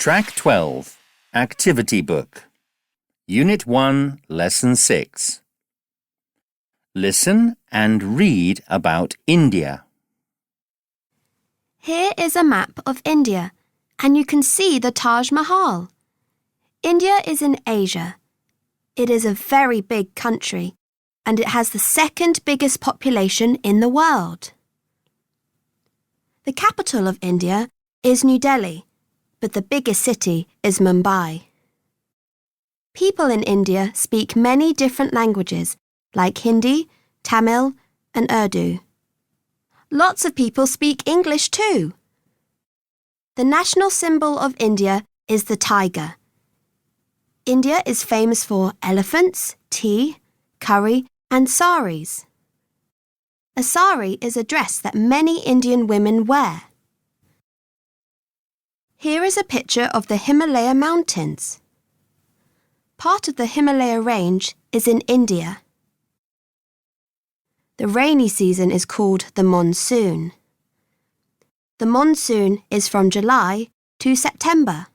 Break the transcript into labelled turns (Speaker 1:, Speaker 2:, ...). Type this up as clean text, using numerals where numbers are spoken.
Speaker 1: Track 12, Activity Book. Unit 1, Lesson 6. Listen and read about India.
Speaker 2: Here is a map of India, and you can see the Taj Mahal. India is in Asia. It is a very big country, and it has the second biggest population in the world. The capital of India is New Delhi, but the biggest city is Mumbai. People in India speak many different languages, like Hindi, Tamil, and Urdu. Lots of people speak English too. The national symbol of India is the tiger. India is famous for elephants, tea, curry, and saris. A sari is a dress that many Indian women wear. Here is a picture of the Himalaya mountains. Part of the Himalaya range is in India. The rainy season is called the monsoon. The monsoon is from July to September.